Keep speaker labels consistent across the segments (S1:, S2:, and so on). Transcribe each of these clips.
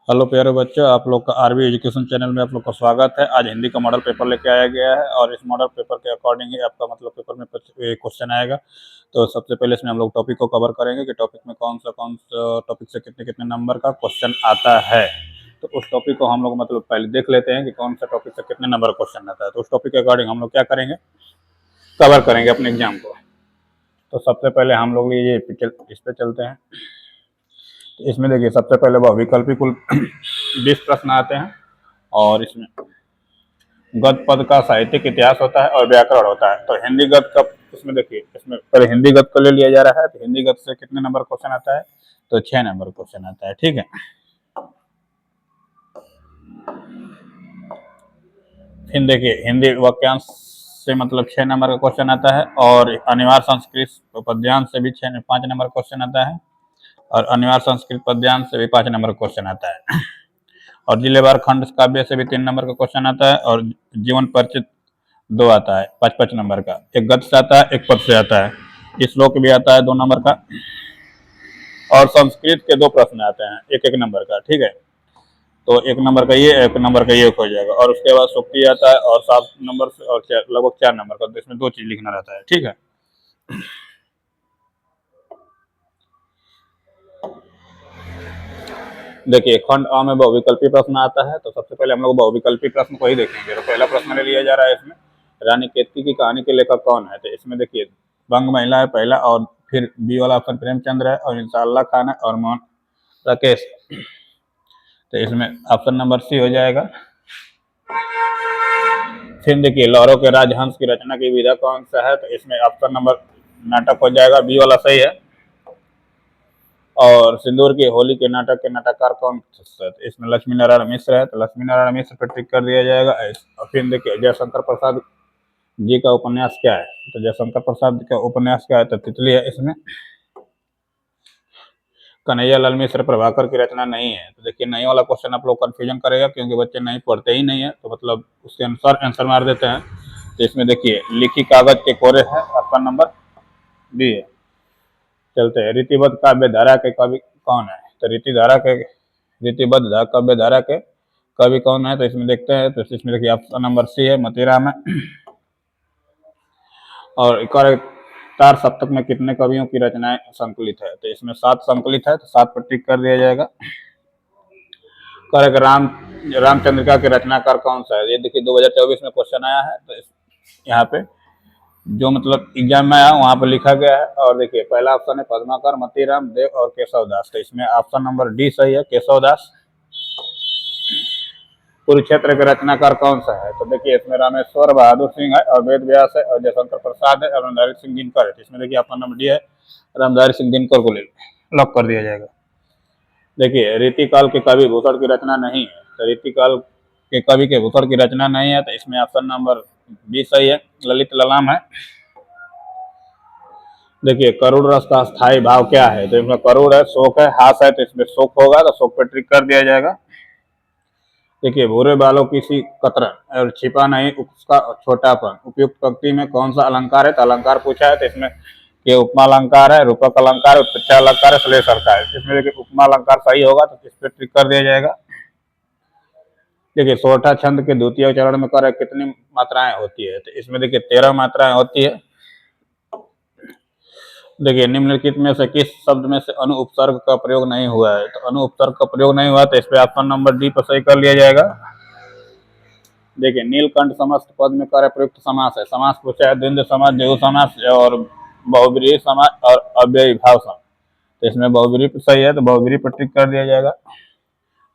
S1: Hello प्यारे बच्चों, आप लोग का आरबी एजुकेशन चैनल में आप लोग का स्वागत है। आज हिंदी का मॉडल पेपर लेके आया गया है और इस मॉडल पेपर के अकॉर्डिंग ही आपका मतलब पेपर में क्वेश्चन आएगा। तो सबसे पहले इसमें हम लोग टॉपिक को कवर करेंगे कि टॉपिक में कौन सा टॉपिक से कितने कितने नंबर का क्वेश्चन आता है। तो उस टॉपिक को हम लोग मतलब पहले देख लेते हैं कि कौन सा टॉपिक से कितने नंबर का क्वेश्चन आता है। तो उस टॉपिक के अकॉर्डिंग हम लोग क्या करेंगे, कवर करेंगे अपने एग्जाम को। तो सबसे पहले हम लोग ये इस पे चलते हैं। इसमें देखिए सबसे पहले वह विकल्पी कुल 20 प्रश्न आते हैं और इसमें गद्य पद का साहित्यिक इतिहास होता है और व्याकरण होता है। तो हिंदी गद्य का इसमें देखिए, इसमें पहले हिंदी गद्य को ले लिया जा रहा है। तो हिंदी गद्य से कितने नंबर क्वेश्चन आता है, तो 6 नंबर क्वेश्चन आता है। ठीक है, फिर देखिए हिंदी वाक्यांश से मतलब 6 नंबर का क्वेश्चन आता है और अनिवार्य संस्कृत पद्यांश से भी 5 नंबर क्वेश्चन आता है और अनिवार्य संस्कृत पद्यांश से भी 5 नंबर क्वेश्चन आता है और जिलेवार खंड काव्य से भी 3 नंबर का क्वेश्चन आता है और जीवन परिचित 2 आता है 5-5 नंबर का। एक गद्य से आता है, एक पद से आता है। श्लोक भी आता है 2 नंबर का और संस्कृत के 2 प्रश्न आते हैं 1-1 नंबर का। ठीक है, तो 1 नंबर का ये, 1 नंबर का ये हो जाएगा और उसके बाद सूक्ति आता है और 7 नंबर से और लगभग 4 नंबर का। तो इसमें 2 चीज लिखना रहता है। ठीक है, देखिए खंड अ में बहुविकल्पी प्रश्न आता है। तो सबसे पहले हम लोग बहुविकल्पी प्रश्न को ही देखेंगे। तो पहला प्रश्न ले लिया जा रहा है इसमें, रानी केतकी की कहानी के लेखक कौन है। तो इसमें देखिए बंग महिला है पहला और फिर बी वाला ऑप्शन प्रेमचंद्र है और इंशाअल्लाह खान है और मोहन राकेश। तो इसमें ऑप्शन नंबर सी हो जाएगा। फिर देखिए लौरों के राजहंस की रचना की विधा कौन सा है। तो इसमें ऑप्शन नंबर नाटक हो जाएगा, बी वाला सही है। और सिंदूर की होली के नाटक के नाटककार कौन है। इसमें लक्ष्मी नारायण मिश्र है। तो लक्ष्मी नारायण मिश्र पर टिक कर दिया जाएगा। और फिर देखिए जयशंकर प्रसाद जी का उपन्यास क्या है। तो जयशंकर प्रसाद का उपन्यास क्या है, तो तितली है। इसमें कन्हैया लाल मिश्र प्रभाकर की रचना नहीं है। तो देखिए नहीं वाला क्वेश्चन आप लोग कंफ्यूजन करेगा क्योंकि बच्चे नहीं पढ़ते ही नहीं है, तो मतलब उसके अनुसार आंसर मार देते हैं। तो इसमें देखिए लिखी कागज के कोरे है, ऑप्शन नंबर बी है। चलते हैं, रीतिबद्ध काव्य धारा के कवि कौन है। तो रीतिबद्ध काव्य धारा के कवि कौन है। तो इसमें देखते हैं, तो इसमें देखिए ऑप्शन नंबर सी है, मोतीराम है। और तार सप्तक में कितने कवियों की रचनाएं संकलित है। तो इसमें 7 संकलित है। तो 7 पर टिक कर दिया जाएगा। करेक्ट, रामचंद्रिका के रचनाकार कौन सा है। ये देखिए 2024 में क्वेश्चन आया है। तो यहाँ पे जो मतलब एग्जाम में आया वहां पर लिखा गया है। और देखिए पहला ऑप्शन है पद्माकर, मतीराम, देव और केशव दास। तो इसमें ऑप्शन नंबर डी सही है, केशव दास। कुरुक्षेत्र के रचनाकार कौन सा है। तो देखिए इसमें रामेश्वर बहादुर सिंह है और वेद व्यास है और जयशंकर प्रसाद है और रामधारी सिंह दिनकर है। तो इसमें देखिए ऑप्शन नंबर डी है, रामधारी सिंह दिनकर को लॉक कर दिया जाएगा। देखिए रीतिकाल के कवि भूषण की रचना नहीं है। तो रीतिकाल के कवि के भूषण की रचना नहीं है। तो इसमें ऑप्शन नंबर बी सही है, ललित ललाम है। देखिए करुण रस का स्थायी भाव क्या है। तो इसमें करुण है, शोक है, हास है। तो इसमें शोक होगा, तो शोक पर ट्रिक कर दिया जाएगा। देखिए भूरे बालों की सी कतरन और छिपा नहीं उसका छोटापन उपयुक्त पंक्ति में कौन सा अलंकार है। तो अलंकार पूछा है। तो इसमें ये उपमा अलंकार है, रूपक अलंकार है, उत्प्रेक्षा अलंकार है, श्लेष अलंकार है। इसमें देखिए उपमा अलंकार सही होगा, तो इस पर ट्रिक कर दिया जाएगा। देखिए सोरठा छंद के द्वितीय चरण में कर कितनी मात्राएं होती है। तो इसमें देखिए 13 मात्राएं होती है। देखिए निम्नलिखित में से किस शब्द में से अनु उपसर्ग का प्रयोग नहीं हुआ है। तो अनु उपसर्ग का प्रयोग नहीं हुआ, तो इस पे ऑप्शन नंबर डी पर सही कर लिया जाएगा। देखिए नीलकंठ समस्त पद में कार्य प्रयुक्त समास है। समास पूछा है द्वंद्व समास, देव समास और बहुब्रीहि समास और अव्ययी भाव समास। तो इसमें बहुब्रीहि सही है, तो बहुब्रीहि पर टिक कर दिया जाएगा।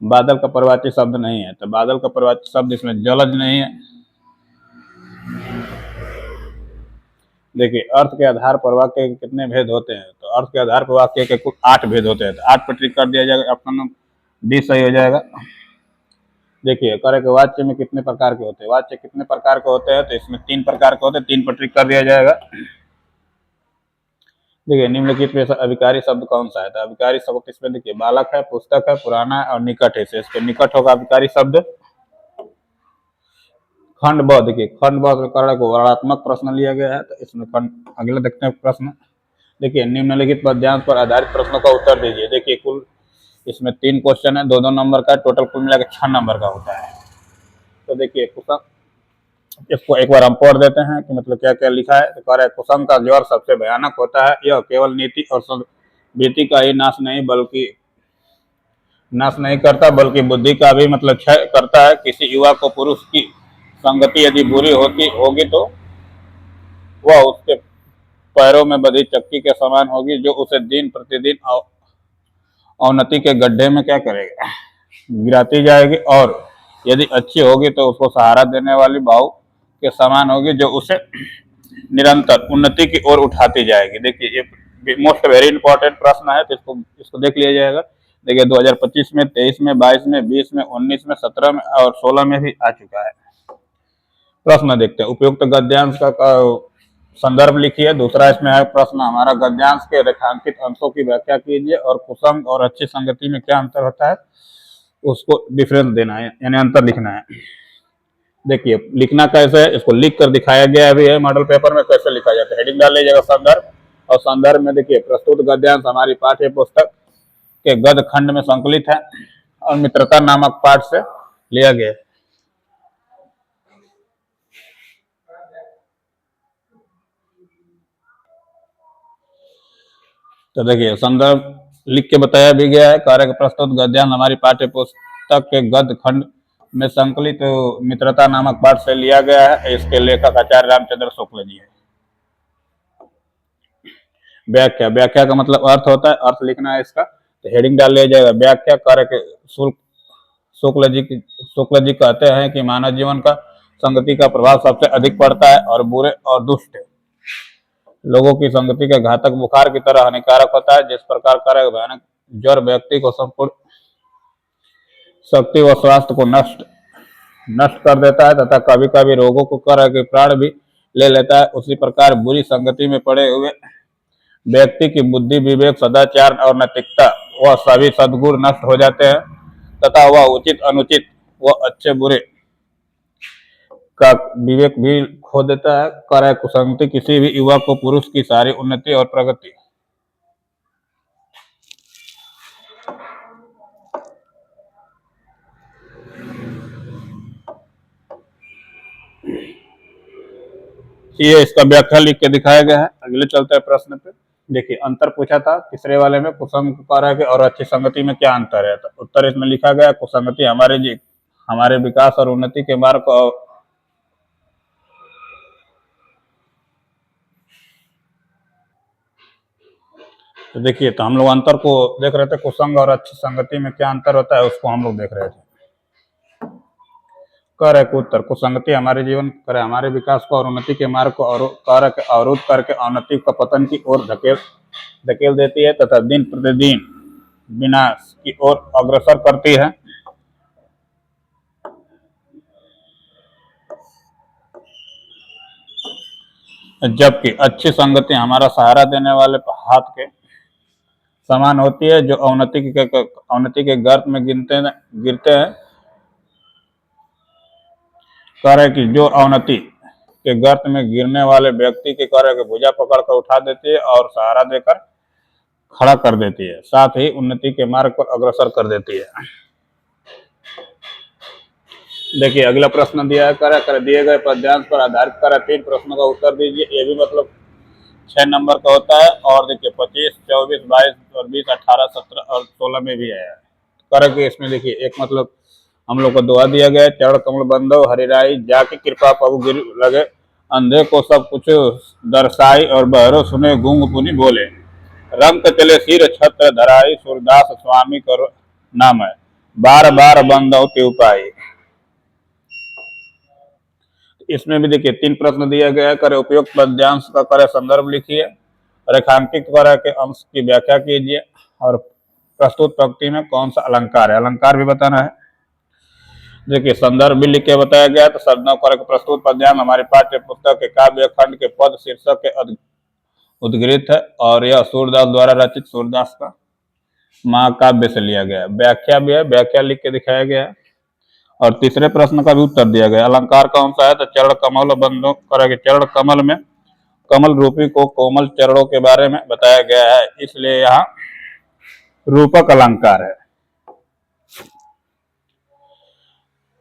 S1: बादल का प्रवाची शब्द नहीं है। तो बादल का प्रवाची शब्द इसमें जलज नहीं है। देखिए अर्थ के आधार पर वाक्य के कितने भेद होते हैं। तो अर्थ के आधार पर वाक्य के कुल 8 भेद होते हैं। तो 8 पर टिक कर दिया जाएगा, ऑप्शन नंबर डी सही हो जाएगा। देखिए करे के वाच्य में कितने प्रकार के होते हैं। वाच्य कितने प्रकार के होते हैं। तो इसमें 3 प्रकार के होते हैं, 3 पर टिक कर दिया जाएगा। देखिए निम्नलिखित में अभिकारी शब्द कौन सा है। तो अभिकारी शब्द इसमें देखिए बालक है, पुस्तक है, पुराना है और निकट है। इसके निकट होगा अभिकारी शब्द। खंड ब, देखिए खंड ब कर्ण को वर्णात्मक प्रश्न लिया गया है। तो इसमें खंड अगले देखते हैं प्रश्न। देखिए निम्नलिखित पद्यांश पर आधारित प्रश्नों का उत्तर दीजिए। देखिए कुल इसमें 3 क्वेश्चन है, 2-2 नंबर का, टोटल कुल मिला के 6 नंबर का होता है। तो देखिए कुसुम, इसको एक बार हम पढ़ देते हैं कि मतलब क्या क्या लिखा है। तो कह रहा है कुसुम का ज्वर सबसे भयानक होता है, यह केवल नीति और वृत्ति का ही नाश नहीं करता बल्कि बुद्धि का भी मतलब क्षय करता है। किसी युवा को पुरुष की संगति यदि बुरी होगी तो वह उसके पैरों में बधी चक्की के समान होगी, जो उसे दिन प्रतिदिन अवनति के गड्ढे में क्या करेगा, गिराती जाएगी, और यदि अच्छी होगी तो उसको सहारा देने वाली भाव के समान होगी, जो उसे निरंतर उन्नति की ओर उठाती जाएगी। देखिए ये मोस्ट वेरी इंपॉर्टेंट प्रश्न है, तो इसको देख लिया जाएगा। देखिए 2025 में, 23 में, 22 में, 20 में, 19 में, 17 में और 16 में भी आ चुका है। प्रश्न देखते हैं। उपयुक्त गद्यांश का संदर्भ लिखिए। दूसरा इसमें है प्रश्न हमारा, गद्यांश के रेखांकित अंशों की व्याख्या कीजिए और कुसुम और अच्छी संगति में क्या अंतर होता है उसको डिफरेंस देना है, यानी अंतर लिखना है। देखिए लिखना कैसे है, इसको लिख कर दिखाया गया भी है मॉडल पेपर में, कैसे लिखा जाता है। हेडिंग डाल लीजिएगा संदर्भ, और संदर्भ में देखिए प्रस्तुत गद्यांश हमारी पाठ्य पुस्तक के गद्य खंड में संकलित है और मित्रता नामक पाठ से लिया गया है। तो देखिए संदर्भ लिख के बताया भी गया है। कार्य प्रस्तुत गद्यांश हमारी पाठ्य पुस्तक के गद्य खंड में संकलित मित्रता नामक पाठ से लिया गया है। इसके लेखक आचार्य रामचंद्र शुक्ल जी है। व्याख्या का मतलब अर्थ होता है, अर्थ लिखना है इसका, तो हेडिंग डाल लिया जाएगा व्याख्या। कार्य के शुक्ल जी कहते हैं कि मानव जीवन का संगति का प्रभाव सबसे अधिक पड़ता है और बुरे और दुष्ट लोगों की संगति के घातक बुखार की तरह हानिकारक होता है। जिस प्रकार कार्य भयानक ज्वर व्यक्ति को संपूर्ण शक्ति व स्वास्थ्य को नष्ट कर देता है तथा कभी कभी रोगों को कार्य के प्राण भी ले लेता है, उसी प्रकार बुरी संगति में पड़े हुए व्यक्ति की बुद्धि, विवेक, सदाचार और नैतिकता वह सभी सद्गुण नष्ट हो जाते हैं तथा वह उचित अनुचित व अच्छे बुरे का विवेक भी खो देता है। कार्य कुसंगति किसी भी युवा को पुरुष की सारी उन्नति और प्रगति ये इसका व्याख्या लिख के दिखाया गया है। अगले चलते हैं प्रश्न पे। देखिए अंतर पूछा था तीसरे वाले में, कुसंग कार्य के और अच्छी संगति में क्या अंतर है। तो उत्तर इसमें लिखा गया, कुसंगति हमारे विकास और उन्नति के मार्ग को तो देखिए, तो हम लोग अंतर को देख रहे थे, कुसंग और अच्छी संगति में क्या अंतर होता है उसको हम लोग देख रहे थे। कार्य को उत्तर, कुसंगति हमारे विकास को और उन्नति के मार्ग को अवरुद्ध करके अवनति का पतन की ओर धकेल देती है तथा दिन प्रतिदिन विनाश की ओर अग्रसर करती है। जबकि अच्छी संगति हमारा सहारा देने वाले हाथ के समान होती है, जो अवनति के गर्त में गिरते हैं। कार्य की जो अवनति के गर्त में गिरने वाले व्यक्ति के कार्य के भुजा पकड़कर उठा देती है और सहारा देकर खड़ा कर देती है, साथ ही उन्नति के मार्ग पर अग्रसर कर देती है। देखिए अगला प्रश्न दिया है, कार्य दिए गए पद्यांश पर आधारित कार्य 3 प्रश्नों का उत्तर दीजिए। ये भी मतलब 6 नंबर का होता है। और देखिए 25, 24, 22 और 20, 18, 17 और 16 में भी आया है। कार्य के इसमें देखिए एक मतलब हम लोग को दुआ दिया गया है, चरण कमल बंदो हरिराई, जाके कृपा पबु गिर लगे, अंधे को सब कुछ दर्शाई और बहरो सुने गूंग पुनि बोले, रंग चले सिर छत्र धराई, सूरदास स्वामी करो नाम है, बार बार बंदो के उपाय। इसमें भी देखिए 3 प्रश्न दिया गया है। कार्य उपयुक्त पद्यांश का कार्य संदर्भ लिखिए, रेखांकित कार्य के अंश की व्याख्या कीजिए और प्रस्तुत पंक्ति में कौन सा अलंकार है, अलंकार भी बताना है। देखिए संदर्भ भी लिख के बताया गया। तो शब्दों कार्य प्रस्तुत पद्यांश हमारी पाठ्य पुस्तक के काव्य खंड के पद शीर्षक के उद्गृत है और यह सूरदास द्वारा रचित सूरदास का महाकाव्य से लिया गया है। व्याख्या भी है, व्याख्या लिख के दिखाया गया है। और तीसरे प्रश्न का भी उत्तर दिया गया। अलंकार कौन सा है, तो चरण कमल बंदों करेंगे, चरण कमल में कमल रूपी को कोमल चरणों के बारे में बताया गया है, इसलिए यहाँ रूपक अलंकार है।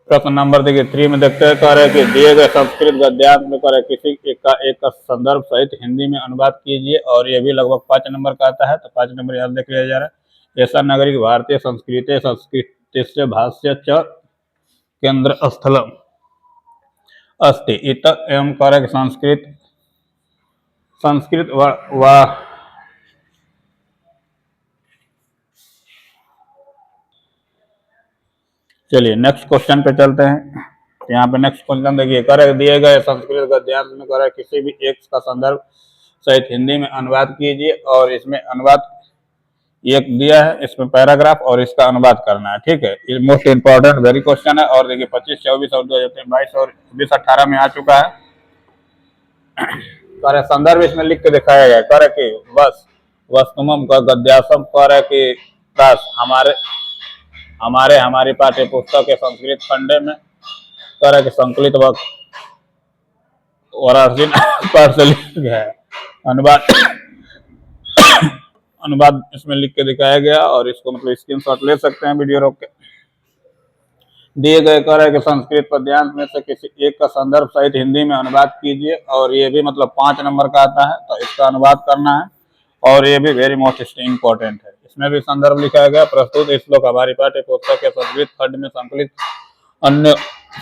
S1: प्रश्न नंबर देखिए 3 में देखते हैं, कह रहे हैं कि दिए गए संस्कृत गद्यांश में कह रहे किसी एक का संदर्भ सहित हिंदी में अनुवाद कीजिए, और ये भी लगभग 5 नंबर का आता है, तो 5 नंबर याद देख लिया जा रहा है। ऐसा नागरिक भारतीय संस्कृति संस्कृति भाष्य च केंद्र स्थलम अस्ति इत एवं कह रहे संस्कृत संस्कृत व चलिए नेक्स्ट क्वेश्चन पे चलते हैं। यहाँ पे नेक्स्ट क्वेश्चन देखिए, कर दिए गए संस्कृत गद्यांश में कर किसी भी एक का संदर्भ सहित हिंदी में अनुवाद कीजिए, और इसमें अनुवाद एक दिया है, इसमें पैराग्राफ और इसका अनुवाद करना है। ठीक है, ये मोस्ट इंपॉर्टेंट वेरी क्वेश्चन है। और देखिए 25, 24 और 2022 और 20, 18 में आ चुका है। कर संदर्भ इसमें लिख के दिखाया गया, कर कि बस वस्तुमम का गद्यासम कर कि हमारी पाठ्य पुस्तक के संस्कृत खंडे में तरह के संकलित पाठ से लिख गया है। अनुवाद इसमें लिख के दिखाया गया, और इसको मतलब स्क्रीनशॉट ले सकते हैं वीडियो रोक के। दिए गए कह रहे कि संस्कृत पद्यांश में से किसी एक का संदर्भ सहित हिंदी में अनुवाद कीजिए, और ये भी मतलब 5 नंबर का आता है, तो इसका अनुवाद करना है, और ये भी वेरी मोस्ट इंपॉर्टेंट है। इसमें भी संदर्भ लिखा गया, प्रस्तुत श्लोक हमारी पाठ्य पुस्तक के संस्कृत खंड में संकलित अन्य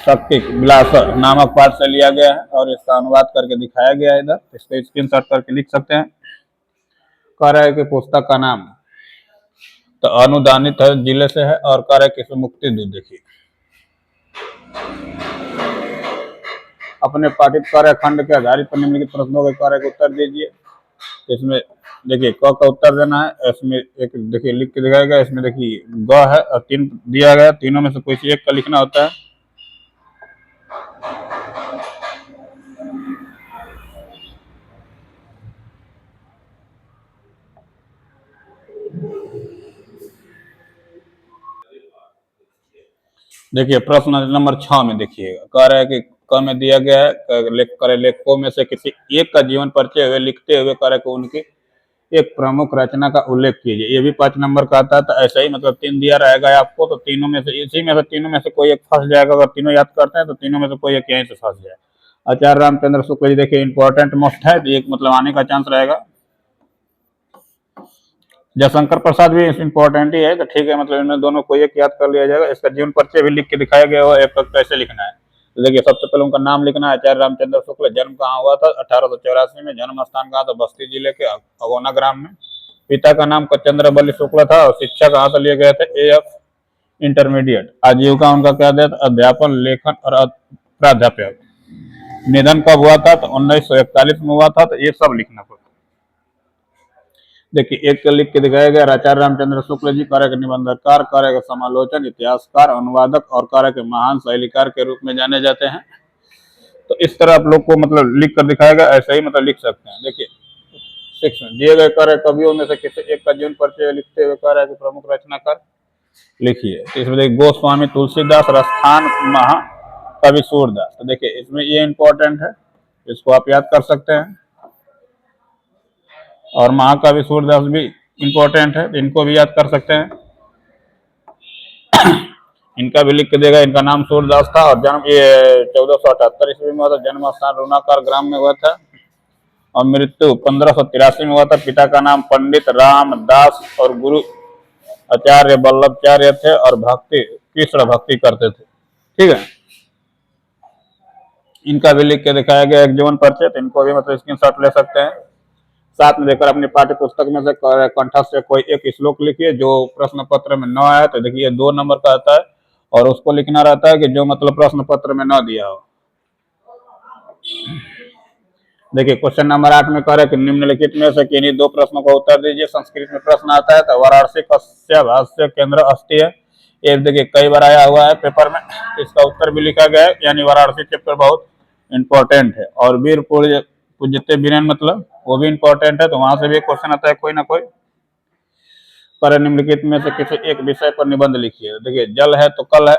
S1: शक्ति विलास नामक पाठ से लिया गया है, और इसका अनुवाद करके दिखाया गया है इधर, इसको स्क्रीनशॉट करके लिख सकते हैं। कह रहा है कि पुस्तक का नाम तो अनुदानित है जिले से है, और कह रहा है कि मुक्ति दूध। देखिए अपने पाठित कार्य खंड के आधारित पर निम्नलिखित प्रश्नों के कार्य को उत्तर दीजिए। इसमें देखिए क का उत्तर देना है, इसमें एक देखिए लिख के दिखाया गया, इसमें देखिए ग है और 3 दिया गया, तीनों में से कोई एक का लिखना होता है। देखिए प्रश्न नंबर 6 में देखिएगा, कह रहा है कि क में दिया गया है लेखकों में से किसी एक का जीवन परिचय हुए लिखते हुए कह रहा है कि उनकी एक प्रमुख रचना का उल्लेख कीजिए। ये भी 5 नंबर का आता है, तो ऐसा ही मतलब 3 दिया रहेगा आपको, तो तीनों में से इसी में से तीनों में से कोई एक फंस जाएगा। अगर तीनों याद करते हैं तो तीनों में से कोई एक यहीं से फंस जाए। आचार्य रामचंद्र शुक्ल जी देखिए इंपॉर्टेंट मोस्ट है, एक मतलब आने का चांस रहेगा। जयशंकर प्रसाद भी इंपॉर्टेंट ही है, तो ठीक है, मतलब इनमें दोनों कोई एक याद कर लिया जाएगा। इसका जीवन परिचय भी लिख के दिखाया गया है, एक कैसे लिखना है। तो देखिए सबसे पहले उनका नाम लिखना है, आचार्य रामचंद्र शुक्ल, जन्म कहाँ हुआ था 1884 में, जन्म स्थान कहाँ था बस्ती जिले के अगोना ग्राम में, पिता का नाम कचंद्र बल्ली शुक्ल था, और शिक्षा कहाँ से लिए गए थे AF इंटरमीडिएट, आजीविका उनका क्या दिया था अध्यापन लेखन और प्राध्यापक, निधन कब हुआ था तो 1941 में हुआ था, तो ये सब लिखना पड़ता। देखिए एक लिख के दिखाया गया, आचार्य रामचंद्र शुक्ल जी कार्य के निबंधकार, कार्य के समालोचन, इतिहासकार, अनुवादक और कार्य के महान शैलीकार के रूप में जाने जाते हैं। तो इस तरह आप लोग को मतलब लिख कर दिखाया गया, ऐसा ही मतलब लिख सकते हैं। देखिए 6 में दिए गए कार्य कवियों में से किसी एक का जीवन परिचय लिखते हुए कार्य के प्रमुख रचनाकार लिखिए। तो इसमें देखिए गोस्वामी तुलसीदास, रस्थान महाकवि सूरदास। तो देखिए इसमें ये इंपॉर्टेंट है, इसको आप याद कर सकते हैं, और महाकवि सूरदास भी इंपॉर्टेंट है, इनको भी याद कर सकते हैं। इनका भी लिख के देगा, इनका नाम सूरदास था, और जन्म ये 1478 ईस्वी में हुआ था, जन्म स्थान रूनाकार ग्राम में हुआ था, और मृत्यु 1583 में हुआ था। पिता का नाम पंडित रामदास और गुरु आचार्य वल्लभाचार्य थे, और भक्ति कृष्ण भक्ति करते थे। ठीक है, इनका भी लिख के दिखाया गया एक जीवन परिचय, तो इनको भी मतलब स्क्रीनशॉट ले सकते हैं। साथ में देखकर अपनी पाठ्य पुस्तक में से कंठस्थ से कोई एक श्लोक लिखिए जो प्रश्न पत्र में न आया, तो देखिए 2 नंबर का आता है, और उसको लिखना रहता है कि जो मतलब प्रश्न पत्र में न दिया हो। देखिए क्वेश्चन नंबर 8 में कह रहे कि निम्नलिखित में से किन्हीं 2 प्रश्नों का उत्तर दीजिए। संस्कृत में प्रश्न आता है, तो वाराणसी कस्य भाष्य केंद्र अस्ति है, ये देखिए कई बार आया हुआ है पेपर में, इसका उत्तर भी लिखा गया है, यानी वाराणसी चैप्टर बहुत इंपॉर्टेंट है। और वीर पूज्यते वीरेन मतलब वो भी इंपॉर्टेंट है, तो वहां से भी क्वेश्चन आता है कोई ना कोई। पर निम्नलिखित में से किसी एक विषय पर निबंध लिखिए। देखिए जल है तो कल है,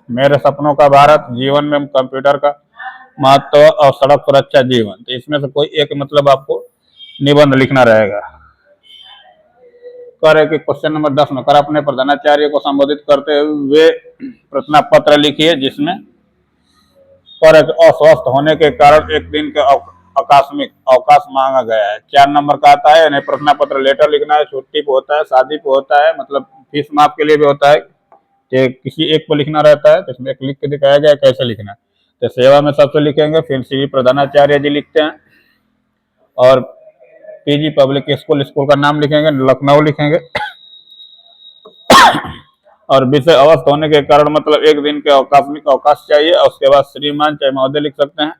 S1: मेरे सपनों का भारत, जीवन में कंप्यूटर का महत्व, और सड़क सुरक्षा जीवन। तो इसमें से कोई एक मतलब आपको निबंध लिखना रहेगा। करे कि क्वेश्चन नंबर 10 में कर अपने प्रधानाचार्य को संबोधित करते हुए प्रार्थना पत्र लिखिए जिसमें पर अस्वस्थ होने के कारण एक दिन के आकस्मिक अवकाश मांगा गया है। 4 नंबर का आता है, प्रार्थना पत्र लेटर लिखना है, छुट्टी पे होता है, शादी पे होता है, मतलब फीस माफ के लिए भी होता है कि किसी एक को लिखना रहता है, तो इसमें एक लिख के दिखाया गया कैसे लिखना है। तो सेवा में सबसे लिखेंगे, फिर श्री प्रधानाचार्य जी लिखते हैं और पीजी पब्लिक स्कूल, स्कूल का नाम लिखेंगे, लखनऊ लिखेंगे और विषय अवस्थ होने के कारण मतलब एक दिन के आकस्मिक अवकाश चाहिए, और उसके बाद श्रीमान चाहे महोदय लिख सकते हैं।